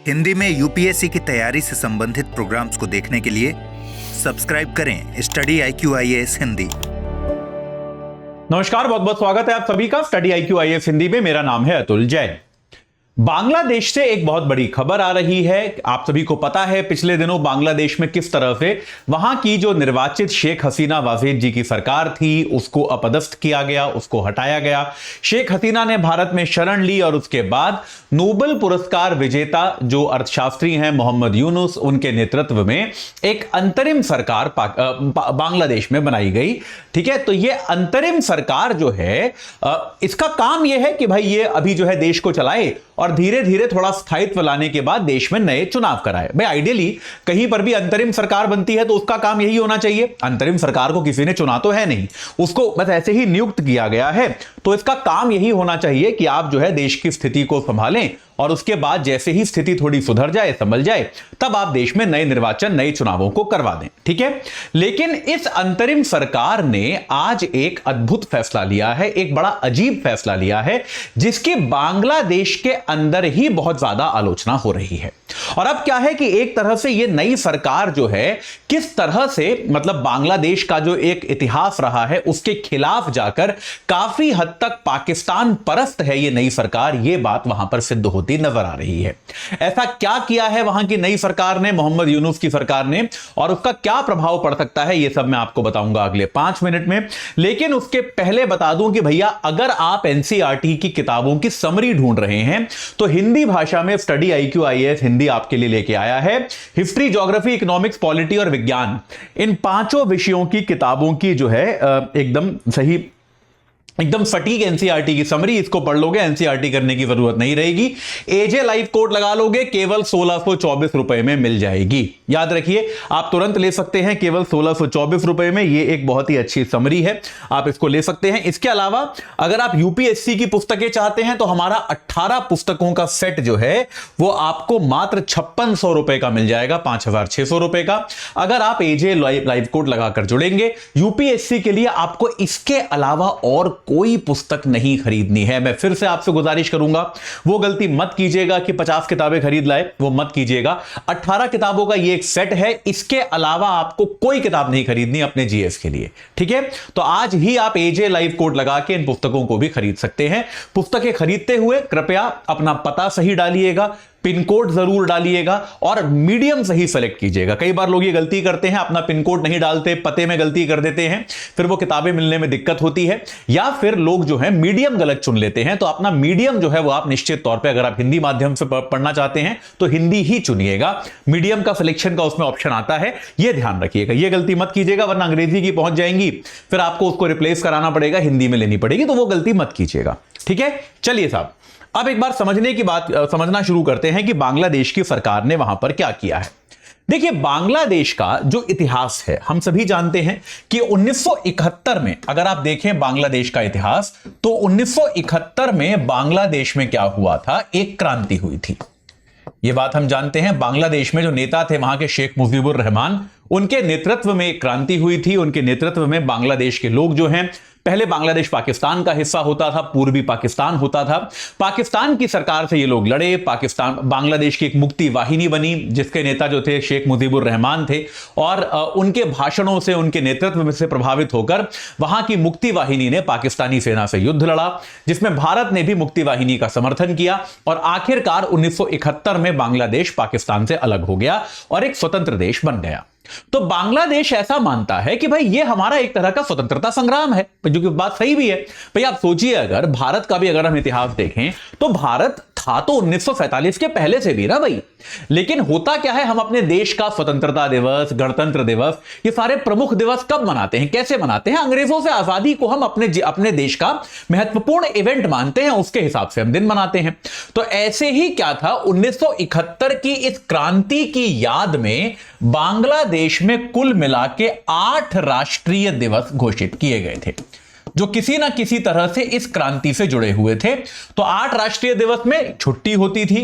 हिंदी में यूपीएससी की तैयारी से संबंधित प्रोग्राम्स को देखने के लिए सब्सक्राइब करें स्टडी IQ IAS हिंदी। नमस्कार, बहुत बहुत स्वागत है आप सभी का स्टडी IQ IAS हिंदी में। मेरा नाम है अतुल जैन। बांग्लादेश से एक बहुत बड़ी खबर आ रही है। आप सभी को पता है पिछले दिनों बांग्लादेश में किस तरह से वहां की जो निर्वाचित शेख हसीना वाजेद जी की सरकार थी उसको अपदस्थ किया गया, उसको हटाया गया। शेख हसीना ने भारत में शरण ली और उसके बाद नोबेल पुरस्कार विजेता जो अर्थशास्त्री हैं मोहम्मद यूनुस, उनके नेतृत्व में एक अंतरिम सरकार बांग्लादेश में बनाई गई। ठीक है, तो ये अंतरिम सरकार जो है इसका काम यह है कि भाई ये अभी जो है देश को चलाए और धीरे धीरे थोड़ा स्थायित्व लाने के बाद देश में नए चुनाव कराए। भाई आइडियली कहीं पर भी अंतरिम सरकार बनती है तो उसका काम यही होना चाहिए। अंतरिम सरकार को किसी ने चुना तो है नहीं, उसको बस ऐसे ही नियुक्त किया गया है। तो इसका काम यही होना चाहिए कि आप जो है देश की स्थिति को संभालें और उसके बाद जैसे ही स्थिति थोड़ी सुधर जाए, संभल जाए, तब आप देश में नए निर्वाचन, नए चुनावों को करवा दें। ठीक है, लेकिन इस अंतरिम सरकार ने आज एक अद्भुत फैसला लिया है, एक बड़ा अजीब फैसला लिया है, जिसकी बांग्लादेश के अंदर ही बहुत ज्यादा आलोचना हो रही है। और अब क्या है कि एक तरह से यह नई सरकार जो है किस तरह से मतलब बांग्लादेश का जो एक इतिहास रहा है उसके खिलाफ जाकर काफी हद तक पाकिस्तान परस्त है ये नई सरकार, ये बात वहां पर सिद्ध होती नजर आ रही है। ऐसा क्या किया है वहां की नई सरकार ने, मोहम्मद यूनुस की सरकार ने, और उसका क्या प्रभाव पड़ सकता है, यह सब मैं आपको बताऊंगा अगले 5 मिनट में। लेकिन उसके पहले बता दूं कि भैया अगर आप एनसीईआरटी की किताबों की समरी ढूंढ रहे हैं तो हिंदी भाषा में स्टडी IQ IAS हिंदी आपके लिए लेके आया है। हिस्ट्री, ज्योग्राफी, इकोनॉमिक्स, पॉलिटी और विज्ञान, इन 5 विषयों की किताबों की जो है एकदम सही, एकदम सटीक एनसीईआरटी की समरी। इसको पढ़ लोगे, एनसीईआरटी करने की जरूरत नहीं रहेगी। एजे लाइव कोड लगा लोगे, केवल 1624 रुपए में मिल जाएगी। याद रखिए, आप तुरंत ले सकते हैं केवल 1624 रुपए में। ये एक बहुत ही अच्छी समरी है, आप इसको ले सकते हैं। इसके अलावा अगर आप यूपीएससी की पुस्तकें चाहते हैं तो हमारा 18 पुस्तकों का सेट जो है वो आपको मात्र 5600 रुपए का मिल जाएगा, 5600 रुपए का। अगर आप एजे लाइव कोड लगाकर जुड़ेंगे, यूपीएससी के लिए आपको इसके अलावा और कोई पुस्तक नहीं खरीदनी है। मैं फिर से आपसे गुजारिश करूंगा, वो गलती मत कीजिएगा कि 50 किताबें खरीद लाए, वो मत कीजिएगा। 18 किताबों का ये एक सेट है, इसके अलावा आपको कोई किताब नहीं खरीदनी अपने जीएस के लिए। ठीक है, तो आज ही आप एजे लाइव कोड लगा के इन पुस्तकों को भी खरीद सकते हैं। पुस्तकें खरीदते हुए कृपया अपना पता सही डालिएगा, पिन कोड जरूर डालिएगा और मीडियम सही सेलेक्ट कीजिएगा। कई बार लोग ये गलती करते हैं, अपना पिन कोड नहीं डालते, पते में गलती कर देते हैं, फिर वो किताबें मिलने में दिक्कत होती है। या फिर लोग जो है मीडियम गलत चुन लेते हैं। तो अपना मीडियम जो है वो आप निश्चित तौर पे, अगर आप हिंदी माध्यम से पढ़ना चाहते हैं तो हिंदी ही चुनिएगा। मीडियम का सिलेक्शन का उसमें ऑप्शन आता है, ये ध्यान रखिएगा, ये गलती मत कीजिएगा, वरना अंग्रेजी की पहुंच जाएंगी, फिर आपको उसको रिप्लेस कराना पड़ेगा, हिंदी में लेनी पड़ेगी, तो वो गलती मत कीजिएगा। ठीक है, चलिए साहब, अब एक बार समझना शुरू करते हैं कि बांग्लादेश की सरकार ने वहां पर क्या किया है। देखिए, बांग्लादेश का जो इतिहास है हम सभी जानते हैं कि 1971 में, अगर आप देखें बांग्लादेश का इतिहास, तो 1971 में बांग्लादेश में क्या हुआ था, एक क्रांति हुई थी। यह बात हम जानते हैं। बांग्लादेश में जो नेता थे वहां के शेख मुजीबुर रहमान, उनके नेतृत्व में एक क्रांति हुई थी। उनके नेतृत्व में बांग्लादेश के लोग जो हैं, पहले बांग्लादेश पाकिस्तान का हिस्सा होता था, पूर्वी पाकिस्तान होता था। पाकिस्तान की सरकार से ये लोग लड़े, बांग्लादेश की एक मुक्ति वाहिनी बनी जिसके नेता जो थे शेख मुजीबुर रहमान थे, और उनके भाषणों से, उनके नेतृत्व से प्रभावित होकर वहां की मुक्ति वाहिनी ने पाकिस्तानी सेना से युद्ध लड़ा, जिसमें भारत ने भी मुक्ति वाहिनी का समर्थन किया, और आखिरकार 1971 में बांग्लादेश पाकिस्तान से अलग हो गया और एक स्वतंत्र देश बन गया। तो बांग्लादेश ऐसा मानता है कि भाई ये हमारा एक तरह का स्वतंत्रता संग्राम है, जो कि बात सही भी है। भाई आप सोचिए, अगर भारत का भी अगर हम इतिहास देखें तो भारत था तो 1947 के पहले से भी ना भाई। लेकिन होता क्या है, हम अपने देश का स्वतंत्रता दिवस, गणतंत्र दिवस, ये सारे प्रमुख दिवस कब मनाते हैं, कैसे मनाते हैं? अंग्रेजों से आजादी को हम अपने देश का महत्वपूर्ण इवेंट मानते हैं, उसके हिसाब से हम दिन मनाते हैं। तो ऐसे ही क्या था, 1971 की इस क्रांति की याद में बांग्लादेश में कुल मिला के 8 राष्ट्रीय दिवस घोषित किए गए थे, जो किसी ना किसी तरह से इस क्रांति से जुड़े हुए थे। तो 8 राष्ट्रीय दिवस में छुट्टी होती थी,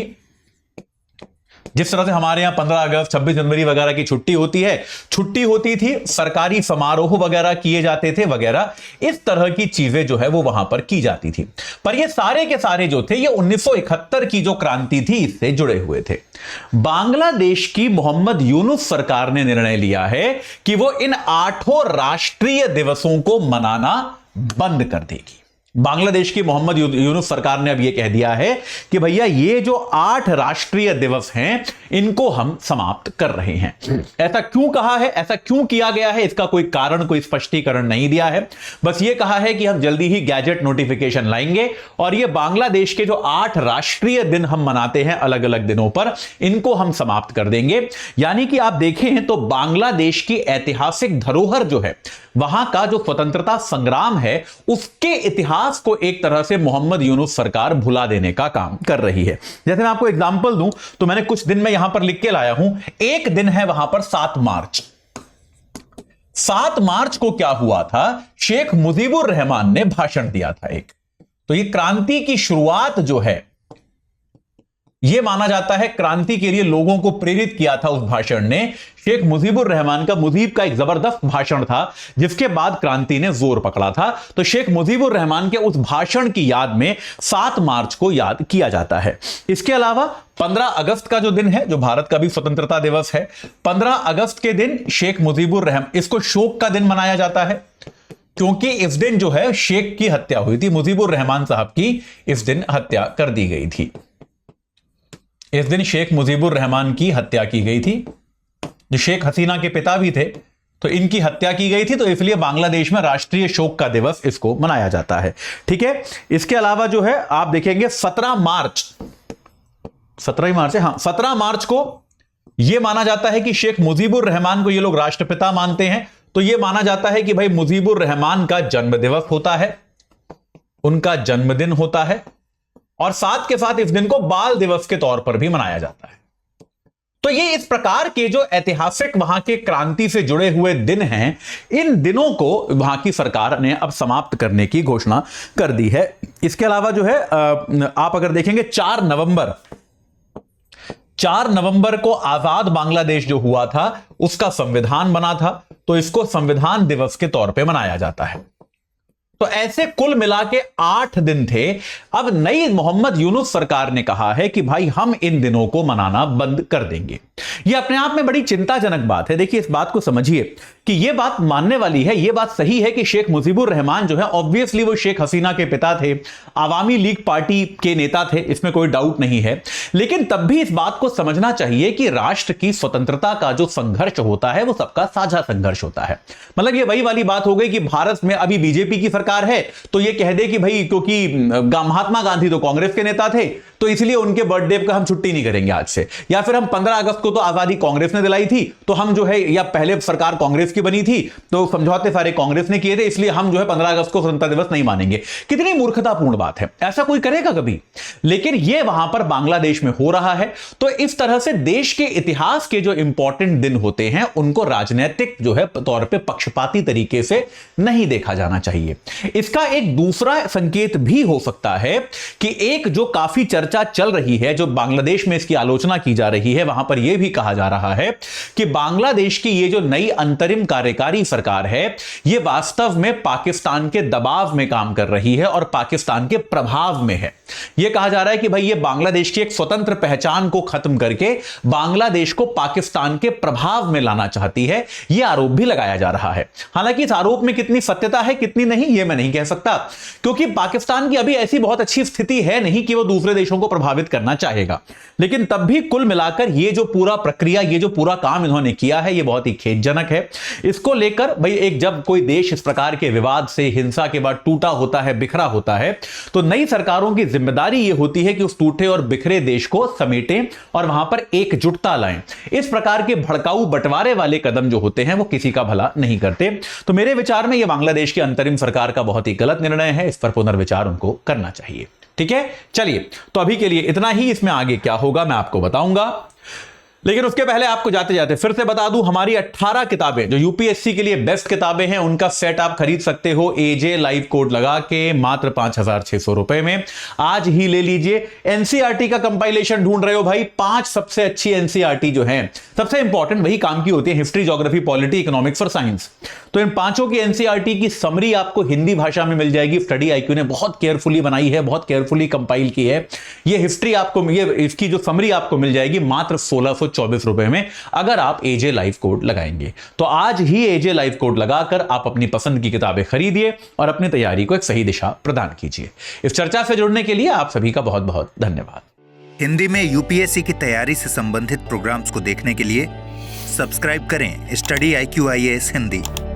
जिस तरह से हमारे यहां 15 अगस्त 26 जनवरी वगैरह की छुट्टी होती है, छुट्टी होती थी, सरकारी समारोह वगैरह किए जाते थे वगैरह, इस तरह की चीजें जो है वो वहां पर की जाती थी। पर ये सारे के सारे जो थे ये 1971 की जो क्रांति थी इससे जुड़े हुए थे। बांग्लादेश की मोहम्मद यूनुस सरकार ने निर्णय लिया है कि वो इन 8 राष्ट्रीय दिवसों को मनाना बंद कर देगी। बांग्लादेश की मोहम्मद यूनुस सरकार ने अब यह कह दिया है कि भैया ये जो 8 राष्ट्रीय दिवस हैं इनको हम समाप्त कर रहे हैं। ऐसा क्यों कहा है, ऐसा क्यों किया गया है, इसका कोई कारण, कोई स्पष्टीकरण नहीं दिया है। बस ये कहा है कि हम जल्दी ही गैजेट नोटिफिकेशन लाएंगे और ये बांग्लादेश के जो 8 राष्ट्रीय दिन हम मनाते हैं अलग अलग दिनों पर, इनको हम समाप्त कर देंगे। यानी कि आप देखें तो बांग्लादेश की ऐतिहासिक धरोहर जो है, वहां का जो स्वतंत्रता संग्राम है, उसके इतिहास को एक तरह से मोहम्मद यूनुस सरकार भुला देने का काम कर रही है। जैसे मैं आपको एग्जांपल दूं तो मैंने कुछ दिन में यहां पर लिख के लाया हूं। एक दिन है वहां पर 7 मार्च। 7 मार्च को क्या हुआ था, शेख मुजीबुर रहमान ने भाषण दिया था एक। तो ये क्रांति की शुरुआत जो है, यह माना जाता है क्रांति के लिए लोगों को प्रेरित किया था उस भाषण ने। शेख मुजीबुर रहमान का, मुजीब का एक जबरदस्त भाषण था जिसके बाद क्रांति ने जोर पकड़ा था। तो शेख मुजीबुर रहमान के उस भाषण की याद में 7 मार्च को याद किया जाता है। इसके अलावा 15 अगस्त का जो दिन है, जो भारत का भी स्वतंत्रता दिवस है, 15 अगस्त के दिन शेख मुजीबुर रहमान, इसको शोक का दिन मनाया जाता है क्योंकि इस दिन जो है शेख की हत्या हुई थी, मुजीबुर रहमान साहब की इस दिन हत्या कर दी गई थी। इस दिन शेख मुजीबुर रहमान की हत्या की गई थी, जो शेख हसीना के पिता भी थे, तो इनकी हत्या की गई थी। तो इसलिए बांग्लादेश में राष्ट्रीय शोक का दिवस इसको मनाया जाता है। ठीक है। इसके अलावा जो है आप देखेंगे 17 मार्च, 17 मार्च है, हाँ, 17 मार्च को यह माना जाता है कि शेख मुजीबुर रहमान को ये लोग राष्ट्रपिता मानते हैं। तो यह माना जाता है कि भाई मुजीबुर रहमान का जन्म दिवस होता है, उनका जन्मदिन होता है, और साथ के साथ इस दिन को बाल दिवस के तौर पर भी मनाया जाता है। तो ये इस प्रकार के जो ऐतिहासिक वहां के क्रांति से जुड़े हुए दिन हैं, इन दिनों को वहां की सरकार ने अब समाप्त करने की घोषणा कर दी है। इसके अलावा जो है आप अगर देखेंगे 4 नवंबर को आजाद बांग्लादेश जो हुआ था उसका संविधान बना था, तो इसको संविधान दिवस के तौर पे मनाया जाता है। तो ऐसे कुल मिला के 8 दिन थे। अब नई मोहम्मद यूनुस सरकार ने कहा है कि भाई हम इन दिनों को मनाना बंद कर देंगे। यह अपने आप में बड़ी चिंताजनक बात है। देखिए, इस बात को समझिए कि यह बात मानने वाली है, यह बात सही है कि शेख मुजीबुर रहमान जो है, ऑब्वियसली वो शेख हसीना के पिता थे, आवामी लीग पार्टी के नेता थे, इसमें कोई डाउट नहीं है। लेकिन तब भी इस बात को समझना चाहिए कि राष्ट्र की स्वतंत्रता का जो संघर्ष होता है वो सबका साझा संघर्ष होता है। मतलब ये वही वाली बात हो गई कि भारत में अभी बीजेपी की सरकार है तो ये कह दे कि भाई क्योंकि महात्मा गांधी तो कांग्रेस के नेता थे तो इसलिए उनके बर्थडे का हम छुट्टी नहीं करेंगे आज से, या फिर हम 15 अगस्त को तो आजादी कांग्रेस ने दिलाई थी तो हम जो है, या पहले सरकार कांग्रेस की बनी थी तो समझौते सारे कांग्रेस ने किए थे इसलिए हम जो है 15 अगस्त को स्वतंत्रता दिवस नहीं मानेंगे। कितनी मूर्खतापूर्ण बात है, ऐसा कोई करेगा कभी? लेकिन यह वहां पर बांग्लादेश में हो रहा है। तो इस तरह से देश के इतिहास के जो इंपॉर्टेंट दिन होते हैं उनको राजनीतिक जो है तौर पर पक्षपाती तरीके से नहीं देखा जाना चाहिए। इसका एक दूसरा संकेत भी हो सकता है कि एक जो काफी चर्चा चल रही है, जो बांग्लादेश में इसकी आलोचना की जा रही है, वहां पर यह भी कहा जा रहा है कि बांग्लादेश की ये जो नई अंतरिम कार्यकारी सरकार है ये वास्तव में पाकिस्तान के दबाव में काम कर रही है और पाकिस्तान के प्रभाव में है। यह कहा जा रहा है कि भाई ये बांग्लादेश की एक स्वतंत्र पहचान को खत्म करके बांग्लादेश को पाकिस्तान के प्रभाव में लाना चाहती है। यह आरोप भी लगाया जा रहा है। हालांकि इस आरोप में कितनी सत्यता है कितनी नहीं यह मैं नहीं कह सकता, क्योंकि पाकिस्तान की अभी ऐसी बहुत अच्छी स्थिति है नहीं कि वो दूसरे देशों को प्रभावित करना चाहेगा। लेकिन तब भी कुल मिलाकर ये जो पूरा प्रक्रिया, ये जो पूरा काम इन्होंने किया है, ये बहुत ही खेदजनक है। इसको लेकर भाई एक जब कोई देश इस प्रकार के विवाद से, हिंसा के बाद टूटा होता है, बिखरा होता है, तो नई सरकारों की जिम्मेदारी ये होती है कि उस टूटे और बिखरे देश को समेटें और वहां पर एकजुटता लाएं। इस प्रकार के भड़काऊ बंटवारे वाले कदम जो होते हैं वो किसी का भला नहीं करते। तो मेरे विचार में यह बांग्लादेश की अंतरिम सरकार का बहुत ही गलत निर्णय है। इस पर पुनर्विचार उनको करना चाहिए। ठीक है, चलिए, तो अभी के लिए इतना ही। इसमें आगे क्या होगा मैं आपको बताऊंगा। लेकिन उसके पहले आपको जाते जाते फिर से बता दूं, हमारी 18 किताबें जो यूपीएससी के लिए बेस्ट किताबें हैं, उनका सेट आप खरीद सकते हो एजे लाइव कोड लगा के मात्र 5,600 रुपए में। आज ही ले लीजिए। एनसीईआरटी का कंपाइलेशन ढूंढ रहे हो भाई, 5 सबसे अच्छी एनसीईआरटी जो है, सबसे इंपॉर्टेंट वही काम की होती है, हिस्ट्री, ज्योग्राफी, पॉलिटी, इकोनॉमिक्स और साइंस। तो इन पांचों की एनसीईआरटी की समरी आपको हिंदी भाषा में मिल जाएगी। स्टडी आईक्यू ने बहुत केयरफुली बनाई है, बहुत केयरफुली कंपाइल की है। ये हिस्ट्री आपको, ये इसकी जो समरी आपको मिल जाएगी मात्र 1624 रुपए में, अगर आप एजे लाइव कोड लगाएंगे। तो आज ही एजे लाइव कोड लगाकर आप अपनी पसंद की किताबें खरीदिए और अपनी तैयारी को एक सही दिशा प्रदान कीजिए। इस चर्चा से जुड़ने के लिए आप सभी का बहुत बहुत धन्यवाद। हिंदी में यूपीएससी की तैयारी से संबंधित प्रोग्राम्स को देखने के लिए सब्सक्राइब करें स्टडी IQ IAS हिंदी।